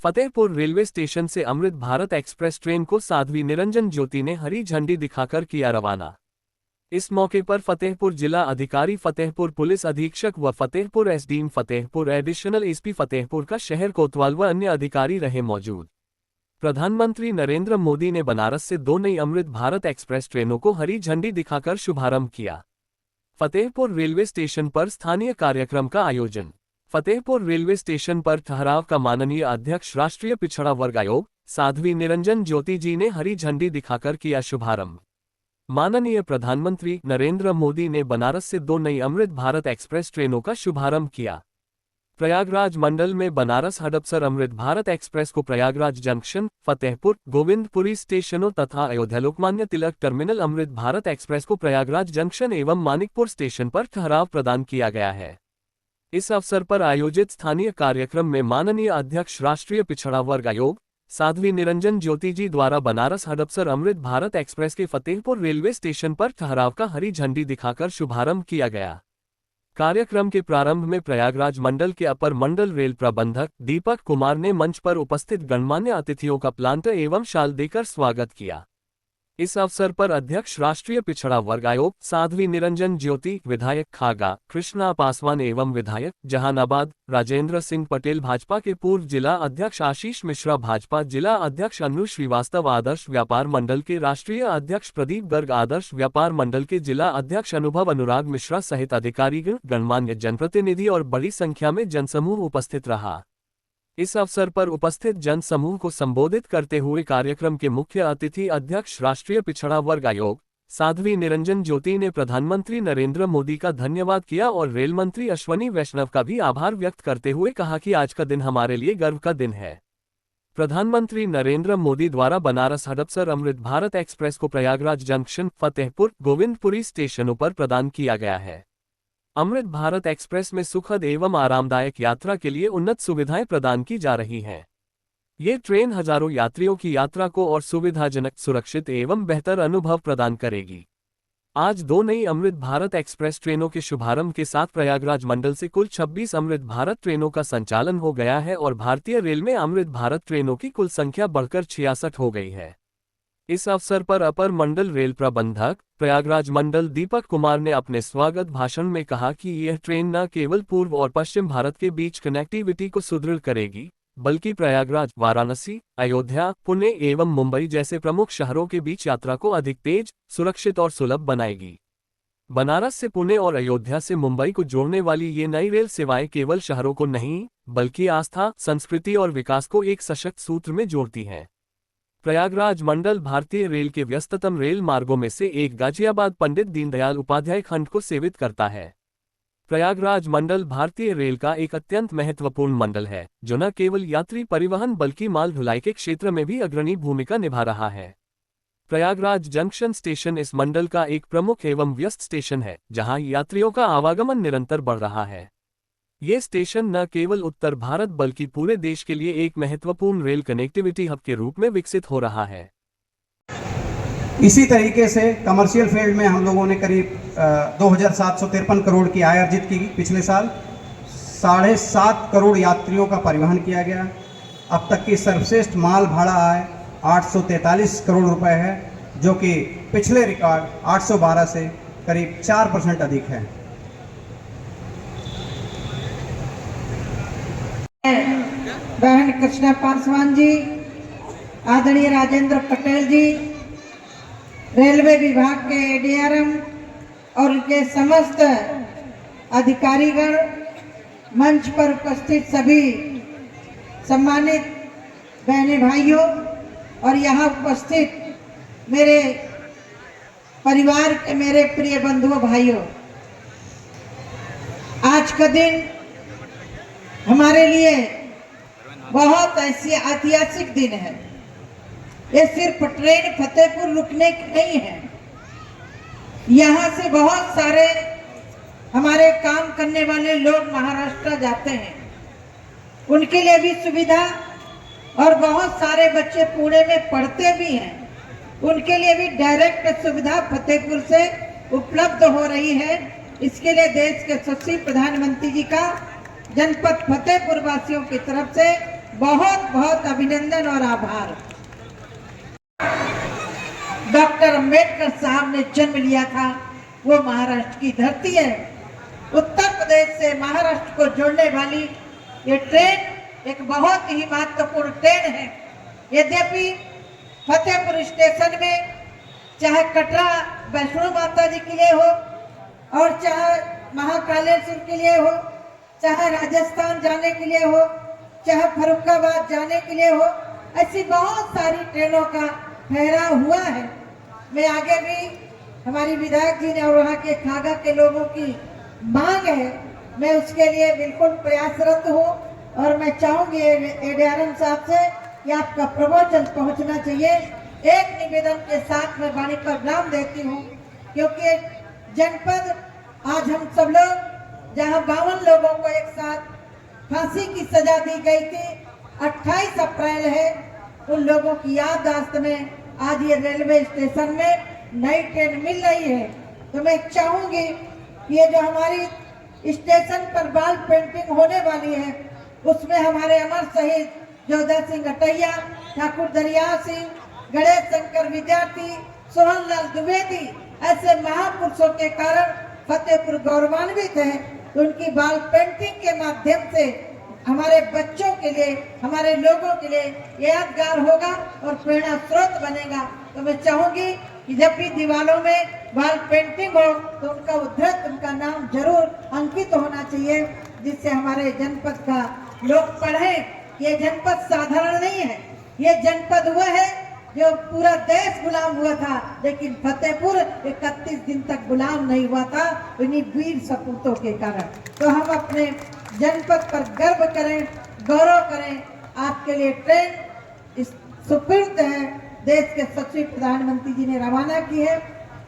Fatehpur railway station से Amrit Bharat express train को साध्वी निरंजन ज्योति ने हरी झंडी दिखाकर किया रवाना। इस मौके पर फतेहपुर जिला अधिकारी, फतेहपुर पुलिस अधीक्षक व Fatehpur SDM Fatehpur, additional SP Fatehpur का शहर कोतवाल व अन्य अधिकारी रहे मौजूद। प्रधानमंत्री नरेंद्र मोदी ने बनारस से 2 नई अमृत भारत एक्सप्रेस ट्रेनों को हरी झंडी दिखाकर शुभारंभ किया। फतेहपुर रेलवे स्टेशन पर स्थानीय कार्यक्रम का आयोजन। फतेहपुर रेलवे स्टेशन पर ठहराव का माननीय अध्यक्ष राष्ट्रीय पिछड़ा वर्ग आयोग साध्वी निरंजन ज्योति जी ने हरी झंडी दिखाकर किया शुभारंभ। माननीय प्रधानमंत्री नरेंद्र मोदी ने बनारस से 2 नई अमृत भारत एक्सप्रेस ट्रेनों का शुभारंभ किया। प्रयागराज मंडल में बनारस हडपसर अमृत भारत एक्सप्रेस को प्रयागराज जंक्शन, फतेहपुर, गोविंदपुरी स्टेशनों तथा अयोध्या लोकमान्य तिलक टर्मिनल अमृत भारत एक्सप्रेस को प्रयागराज जंक्शन एवं मानिकपुर स्टेशन पर ठहराव प्रदान किया गया है। इस अवसर पर आयोजित स्थानीय कार्यक्रम में माननीय अध्यक्ष राष्ट्रीय पिछड़ा वर्ग आयोग साध्वी निरंजन ज्योति जी द्वारा बनारस हडपसर अमृत भारत एक्सप्रेस के फतेहपुर रेलवे स्टेशन पर ठहराव का हरी झंडी दिखाकर शुभारंभ किया गया। कार्यक्रम के प्रारंभ में प्रयागराज मंडल के अपर मंडल रेल प्रबंधक दीपक कुमार ने मंच पर उपस्थित गणमान्य अतिथियों का प्लांट एवं शाल देकर स्वागत किया। इस अवसर पर अध्यक्ष राष्ट्रीय पिछड़ा वर्ग आयोग साध्वी निरंजन ज्योति, विधायक खागा कृष्णा पासवान एवं विधायक जहानाबाद राजेंद्र सिंह पटेल, भाजपा के पूर्व जिला अध्यक्ष आशीष मिश्रा, भाजपा जिला अध्यक्ष अनु श्रीवास्तव, आदर्श व्यापार मंडल के राष्ट्रीय अध्यक्ष प्रदीप गर्ग, आदर्श व्यापार मंडल के जिला अध्यक्ष अनुभव अनुराग मिश्रा सहित अधिकारीगण, गणमान्य जनप्रतिनिधि और बड़ी संख्या में जनसमूह उपस्थित रहा। इस अवसर पर उपस्थित जनसमूह को संबोधित करते हुए कार्यक्रम के मुख्य अतिथि अध्यक्ष राष्ट्रीय पिछड़ा वर्ग आयोग साध्वी निरंजन ज्योति ने प्रधानमंत्री नरेंद्र मोदी का धन्यवाद किया और रेल मंत्री अश्वनी वैष्णव का भी आभार व्यक्त करते हुए कहा कि आज का दिन हमारे लिए गर्व का दिन है। प्रधानमंत्री नरेंद्र मोदी द्वारा बनारस हडपसर अमृत भारत एक्सप्रेस को प्रयागराज जंक्शन, फतेहपुर, गोविंदपुरी स्टेशनों पर प्रदान किया गया है। अमृत भारत एक्सप्रेस में सुखद एवं आरामदायक यात्रा के लिए उन्नत सुविधाएं प्रदान की जा रही हैं। ये ट्रेन हजारों यात्रियों की यात्रा को और सुविधाजनक, सुरक्षित एवं बेहतर अनुभव प्रदान करेगी। आज 2 नई अमृत भारत एक्सप्रेस ट्रेनों के शुभारंभ के साथ प्रयागराज मंडल से कुल 26 अमृत भारत ट्रेनों का संचालन हो गया है और भारतीय रेल में अमृत भारत ट्रेनों की कुल संख्या बढ़कर 66 हो गई है। इस अवसर पर अपर मंडल रेल प्रबंधक प्रयागराज मंडल दीपक कुमार ने अपने स्वागत भाषण में कहा कि यह ट्रेन न केवल पूर्व और पश्चिम भारत के बीच कनेक्टिविटी को सुदृढ़ करेगी, बल्कि प्रयागराज, वाराणसी, अयोध्या, पुणे एवं मुंबई जैसे प्रमुख शहरों के बीच यात्रा को अधिक तेज, सुरक्षित और सुलभ बनाएगी। बनारस से पुणे और अयोध्या से मुंबई को जोड़ने वाली ये नई रेल सेवाएं केवल शहरों को नहीं, बल्कि आस्था, संस्कृति और विकास को एक सशक्त सूत्र में जोड़ती हैं। प्रयागराज मंडल भारतीय रेल के व्यस्ततम रेल मार्गों में से एक गाजियाबाद पंडित दीनदयाल उपाध्याय खंड को सेवित करता है। प्रयागराज मंडल भारतीय रेल का एक अत्यंत महत्वपूर्ण मंडल है, जो न केवल यात्री परिवहन बल्कि माल ढुलाई के क्षेत्र में भी अग्रणी भूमिका निभा रहा है। प्रयागराज जंक्शन स्टेशन इस मंडल का एक प्रमुख एवं व्यस्त स्टेशन है, जहां यात्रियों का आवागमन निरंतर बढ़ रहा है। ये स्टेशन न केवल उत्तर भारत बल्कि पूरे देश के लिए एक महत्वपूर्ण रेल कनेक्टिविटी हब के रूप में विकसित हो रहा है। इसी तरीके से कमर्शियल फील्ड में हम लोगों ने करीब 2753 करोड़ की आय अर्जित की। पिछले साल 7.5 करोड़ यात्रियों का परिवहन किया गया। अब तक की सर्वश्रेष्ठ माल भाड़ा आय 843 करोड़ रुपए है, जो कि पिछले रिकॉर्ड 812 से करीब 4% अधिक है। बहन कृष्णा पासवान जी, आदरणीय राजेंद्र पटेल जी, रेलवे विभाग के एडीआरएम और उनके समस्त अधिकारीगण, मंच पर उपस्थित सभी सम्मानित बहने भाइयों और यहाँ उपस्थित मेरे परिवार के मेरे प्रिय बंधुओं भाइयों, आज का दिन हमारे लिए बहुत ऐसी ऐतिहासिक दिन है। ये सिर्फ ट्रेन फतेहपुर रुकने की नहीं है, यहाँ से बहुत सारे हमारे काम करने वाले लोग महाराष्ट्र जाते हैं, उनके लिए भी सुविधा, और बहुत सारे बच्चे पुणे में पढ़ते भी हैं, उनके लिए भी डायरेक्ट सुविधा फतेहपुर से उपलब्ध हो रही है। इसके लिए देश के यशस्वी प्रधानमंत्री जी का जनपद फतेहपुर वासियों की तरफ से बहुत बहुत अभिनंदन और आभार। डॉक्टर अंबेडकर साहब ने जन्म लिया था, वो महाराष्ट्र की धरती है। उत्तर प्रदेश से महाराष्ट्र को जोड़ने वाली ये ट्रेन एक बहुत ही महत्वपूर्ण ट्रेन है। यद्यपि फतेहपुर स्टेशन में चाहे कटरा वैष्णो माता जी के लिए हो और चाहे महाकालेश्वर के लिए हो, चाहे राजस्थान जाने के लिए हो, चाहे फरुखाबाद जाने के लिए हो, ऐसी बहुत सारी ट्रेनों का ठहराव हुआ है। मैं आगे भी हमारी विधायक जी ने और वहाँ के खागा के लोगों की मांग है, मैं उसके लिए बिल्कुल प्रयासरत हूँ और मैं चाहूंगी एडीआरएम साहब से कि आपका प्रवचन पहुंचना चाहिए। एक निवेदन के साथ मैं वाणी पर विराम देती हूँ, क्योंकि जनपद आज हम सब लोग जहाँ 52 लोगों को एक साथ फांसी की सजा दी गई थी, 28 अप्रैल है, उन लोगों की याददाश्त में आज ये रेलवे स्टेशन में नई ट्रेन मिल रही है। तो मैं चाहूंगी ये जो हमारी स्टेशन पर बाल पेंटिंग होने वाली है, उसमें हमारे अमर शहीद जोधा सिंह अटैया, ठाकुर दरिया सिंह, गणेश शंकर विद्यार्थी, सोहनलाल द्विवेदी ऐसे महापुरुषों के कारण फतेहपुर गौरवान्वित है। तो उनकी बाल पेंटिंग के माध्यम से हमारे बच्चों के लिए, हमारे लोगों के लिए यादगार होगा और प्रेरणा स्रोत बनेगा। तो मैं चाहूंगी कि जब भी दीवारों में बाल पेंटिंग हो तो उनका उद्धृत, उनका नाम जरूर अंकित होना चाहिए, जिससे हमारे जनपद का लोग पढ़ें। ये जनपद साधारण नहीं है, ये जनपद वह है जो पूरा देश गुलाम हुआ था, लेकिन फतेहपुर 31 दिन तक गुलाम नहीं हुआ था, इन्हीं वीर सपूतों के कारण। तो हम अपने जनपद पर गर्व करें, गौरव करें। आपके लिए ट्रेन सुपुर्द है, देश के सचिव प्रधानमंत्री जी ने रवाना की है,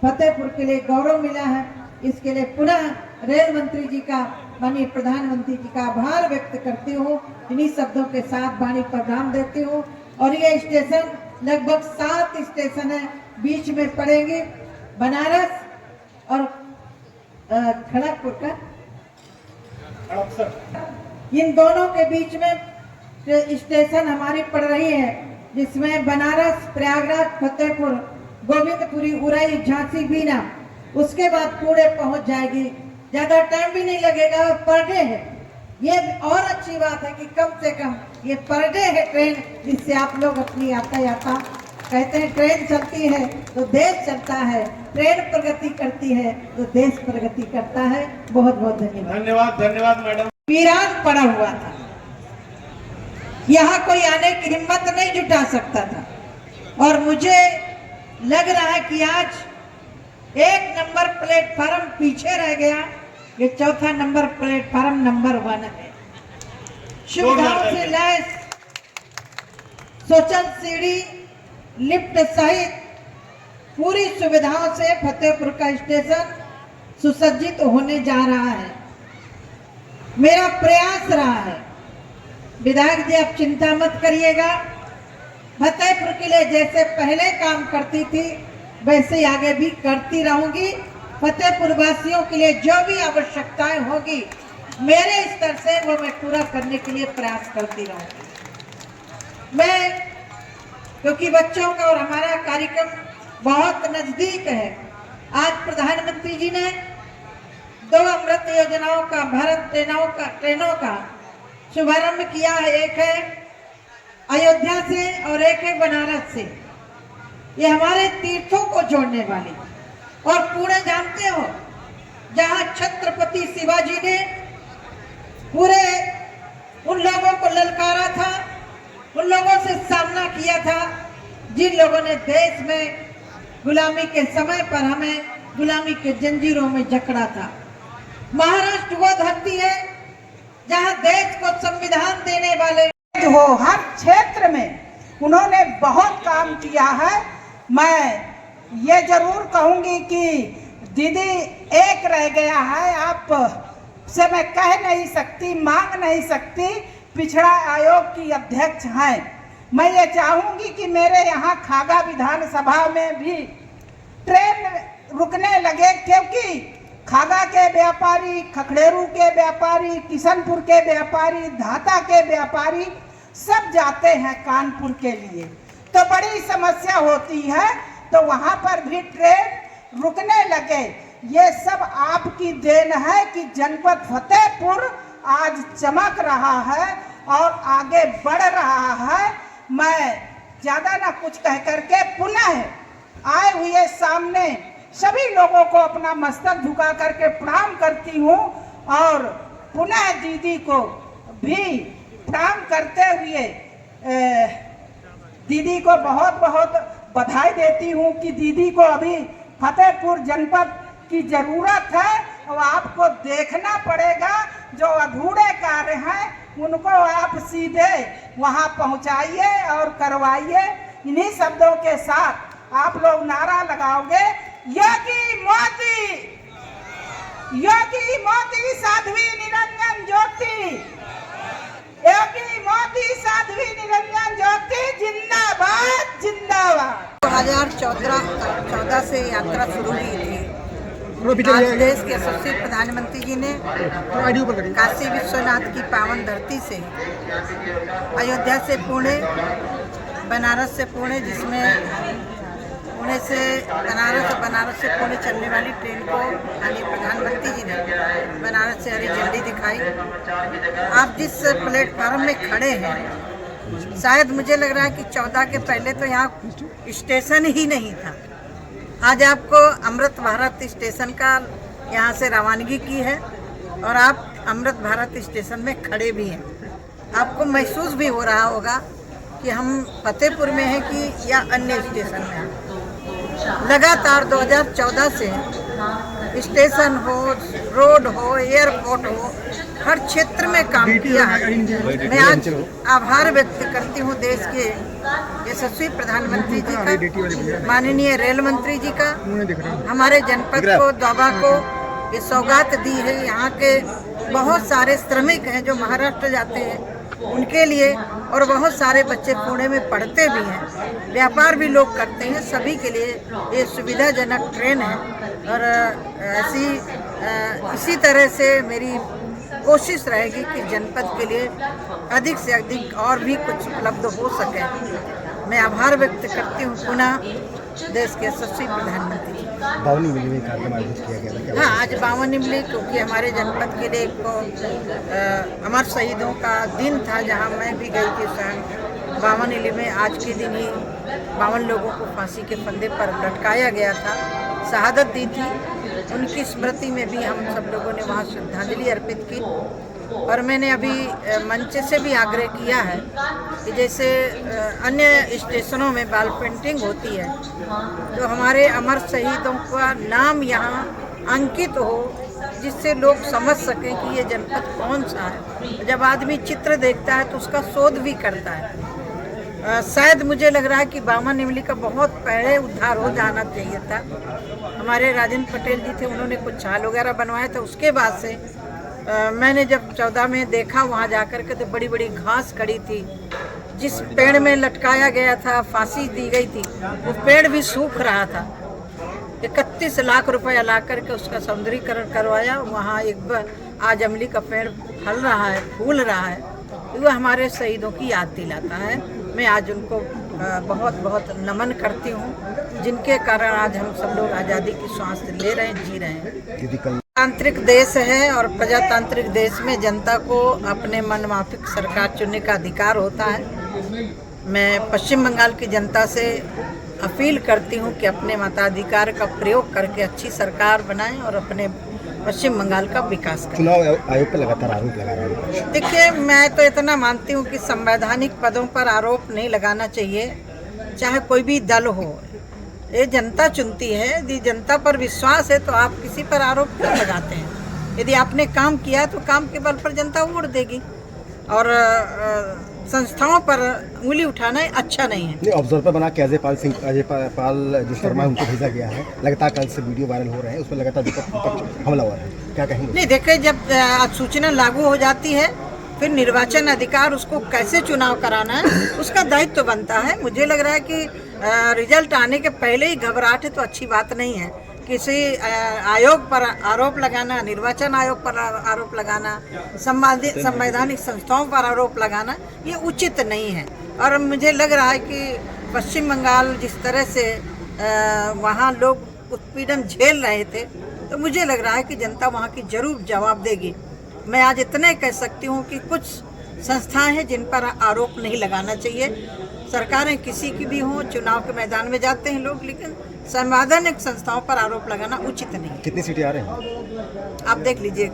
फतेहपुर के लिए गौरव मिला है। इसके लिए पुनः रेल मंत्री जी का, माननीय प्रधानमंत्री जी का आभार व्यक्त करती हूँ। इन्हीं शब्दों के साथ वाणी पर विराम देती हूँ। और ये स्टेशन लगभग 7 स्टेशन है, बीच में पड़ेंगे बनारस और खड़गपुर का, इन दोनों के बीच में स्टेशन हमारी पड़ रही है, जिसमें बनारस, प्रयागराज, फतेहपुर, गोविंदपुरी, उरई, झांसी, बीना, उसके बाद पुणे पहुंच जाएगी। ज्यादा टाइम भी नहीं लगेगा और पर डे है। ये और अच्छी बात है कि कम से कम ये पर डे है ट्रेन, जिससे आप लोग अपनी यातायात, कहते हैं ट्रेन चलती है तो देश चलता है, ट्रेन प्रगति करती है तो देश प्रगति करता है। बहुत बहुत धन्यवाद। धन्यवाद, धन्यवाद मैडम। वीरान पड़ा हुआ था, यहाँ कोई आने की हिम्मत नहीं जुटा सकता था, और मुझे लग रहा है कि आज 1 नंबर प्लेटफार्म पीछे रह गया। ये चौथा नंबर प्लेटफार्म नंबर 1 है। सुविधाओं से लैस सोचल सीढ़ी, लिफ्ट सहित पूरी सुविधाओं से फतेहपुर का स्टेशन सुसज्जित होने जा रहा है। मेरा प्रयास रहा है, विधायक जी आप चिंता मत करिएगा, फतेहपुर के लिए जैसे पहले काम करती थी वैसे आगे भी करती रहूंगी। फतेहपुर वासियों के लिए जो भी आवश्यकताएं होगी मेरे स्तर से वो मैं पूरा करने के लिए प्रयास करती रहूंगी। मैं, क्योंकि बच्चों का और हमारा कार्यक्रम बहुत नजदीक है, आज प्रधानमंत्री जी ने 2 अमृत योजनाओं का, भारत ट्रेनों का शुभारंभ किया है। एक है अयोध्या से और एक है बनारस से। ये हमारे तीर्थों को जोड़ने वाली, और पुणे जानते हो जहां छत्रपति शिवाजी ने पूरे उन लोगों को ललकारा था, उन लोगों से सामना किया था जिन लोगों ने देश में गुलामी के समय पर हमें गुलामी के जंजीरों में जकड़ा था। महाराष्ट्र वो धरती है जहां देश को संविधान देने वाले हो, हर क्षेत्र में उन्होंने बहुत काम किया है। मैं ये जरूर कहूंगी कि दीदी एक रह गया है, आप से मैं कह नहीं सकती, मांग नहीं सकती, पिछड़ा आयोग की अध्यक्ष हैं। मैं ये चाहूंगी कि मेरे यहाँ खागा विधानसभा में भी ट्रेन रुकने लगे, क्योंकि खागा के व्यापारी, खखड़ेरू के व्यापारी, किशनपुर के व्यापारी, धाता के व्यापारी सब जाते हैं कानपुर के लिए, तो बड़ी समस्या होती है, तो वहाँ पर भी ट्रेन रुकने लगे। ये सब आपकी देन है कि जनपद फतेहपुर आज चमक रहा है और आगे बढ़ रहा है। मैं ज़्यादा ना कुछ कह करके पुनः आए हुए सामने सभी लोगों को अपना मस्तक झुका करके प्रणाम करती हूँ और पुनः दीदी को भी प्रणाम करते हुए दीदी को बहुत बहुत बधाई देती हूँ कि दीदी को अभी फतेहपुर जनपद की ज़रूरत है और आपको देखना पड़ेगा। जो अधूरे कार्य हैं उनको आप सीधे वहाँ पहुँचाइए और करवाइए। इन्हीं शब्दों के साथ आप लोग नारा लगाओगे, योगी मोदी, योगी मोदी साध्वी निरंजन ज्योति, योगी मोदी साध्वी निरंजन ज्योति जिंदाबाद जिंदाबाद। 2014 से यात्रा शुरू हुई थी। आज देश के यशस्वी प्रधानमंत्री जी ने काशी विश्वनाथ की पावन धरती से अयोध्या से पुणे, बनारस से पुणे, जिसमें पुणे से बनारस और बनारस से पुणे चलने वाली ट्रेन को माननीय प्रधानमंत्री जी ने बनारस से हरी झंडी दिखाई। आप जिस प्लेटफार्म में खड़े हैं, शायद मुझे लग रहा है कि 14 के पहले तो यहाँ स्टेशन ही नहीं था। आज आपको अमृत भारत स्टेशन का यहाँ से रवानगी की है और आप अमृत भारत स्टेशन में खड़े भी हैं। आपको महसूस भी हो रहा होगा कि हम फतेहपुर में हैं कि या अन्य स्टेशन में हैं। लगातार 2014 से स्टेशन हो, रोड हो, एयरपोर्ट हो, हर क्षेत्र में काम किया है। मैं आज आभार व्यक्त करती हूँ देश के यशस्वी प्रधानमंत्री जी का, माननीय रेल मंत्री जी का। हमारे जनपद को, दोबा को ये सौगात दी है। यहाँ के बहुत सारे श्रमिक हैं जो महाराष्ट्र जाते हैं, उनके लिए, और बहुत सारे बच्चे पुणे में पढ़ते भी हैं, व्यापार भी लोग करते हैं, सभी के लिए ये सुविधाजनक ट्रेन है। और इसी तरह से मेरी कोशिश रहेगी कि जनपद के लिए अधिक से अधिक और भी कुछ उपलब्ध हो सके। मैं आभार व्यक्त करती हूँ पुनः देश के यशस्वी प्रधानमंत्री जी। 52 इमली में कार्यक्रम आयोजित किया गया था। हाँ, आज 52 इमली, क्योंकि हमारे जनपद के लिए एक अमर शहीदों का दिन था, जहाँ मैं भी गई थी। 52 इमली में आज के दिन ही 52 लोगों को फांसी के फंदे पर लटकाया गया था, शहादत दी थी। उनकी स्मृति में भी हम सब लोगों ने वहाँ श्रद्धांजलि अर्पित की। और मैंने अभी मंच से भी आग्रह किया है कि जैसे अन्य स्टेशनों में वॉल पेंटिंग होती है, तो हमारे अमर शहीदों का नाम यहाँ अंकित हो, जिससे लोग समझ सकें कि ये जनपद कौन सा है। जब आदमी चित्र देखता है तो उसका शोध भी करता है। शायद मुझे लग रहा है कि 52 इमली का बहुत पहले उद्धार हो जाना चाहिए था। हमारे राजेंद्र पटेल जी थे, उन्होंने कुछ छाल वगैरह बनवाया था। उसके बाद से मैंने जब 14 में देखा वहाँ जाकर के, तो बड़ी बड़ी घास खड़ी थी। जिस पेड़ में लटकाया गया था, फांसी दी गई थी, वो पेड़ भी सूख रहा था। 31 लाख रुपया ला करके उसका सौंदर्यीकरण करवाया। वहाँ एक आज अमली का पेड़ फल रहा है, फूल रहा है। वो हमारे शहीदों की याद दिलाता है। मैं आज उनको बहुत बहुत नमन करती हूँ, जिनके कारण आज हम सब लोग आज़ादी की सांस ले रहे हैं, जी रहे हैं। तांत्रिक देश है और प्रजातांत्रिक देश में जनता को अपने मनमाफिक सरकार चुनने का अधिकार होता है। मैं पश्चिम बंगाल की जनता से अपील करती हूँ कि अपने मताधिकार का प्रयोग करके अच्छी सरकार बनाएं और अपने पश्चिम बंगाल का विकास करें। चुनाव आयोग पर लगातार आरोप लगा रहा है। देखिए, मैं तो इतना मानती हूँ कि संवैधानिक पदों पर आरोप नहीं लगाना चाहिए, चाहे कोई भी दल हो। ये जनता चुनती है। यदि जनता पर विश्वास है तो आप किसी पर आरोप क्यों लगाते हैं? यदि आपने काम किया तो काम के बल पर जनता वोट देगी। और संस्थाओं पर उंगली उठाना अच्छा नहीं है। ऑब्जर्वर बना के अजय पाल जो शर्मा है, उनको भेजा गया है। लगातार कल से वीडियो वायरल हो रहे हैं, उसमें लगातार विपक्ष हमला हो रहा है, क्या कहेंगे? नहीं, देखिए, जब सूचना लागू हो जाती है, फिर निर्वाचन अधिकार उसको कैसे चुनाव कराना है उसका दायित्व तो बनता है। मुझे लग रहा है कि रिजल्ट आने के पहले ही घबराहट है तो अच्छी बात नहीं है, किसी आयोग पर आरोप लगाना, निर्वाचन आयोग पर आरोप लगाना, संबंधित संवैधानिक संस्थाओं पर आरोप लगाना ये उचित नहीं है। और मुझे लग रहा है कि पश्चिम बंगाल जिस तरह से वहाँ लोग उत्पीड़न झेल रहे थे, तो मुझे लग रहा है कि जनता वहाँ की जरूर जवाब देगी। मैं आज इतने कह सकती हूँ कि कुछ संस्थाएं हैं जिन पर आरोप नहीं लगाना चाहिए। सरकारें किसी की भी हों, चुनाव के मैदान में जाते हैं लोग, लेकिन संवैधानिक संस्थाओं पर आरोप लगाना उचित नहीं है। कितनी सीटें आ रही हैं? आप देख लीजिए।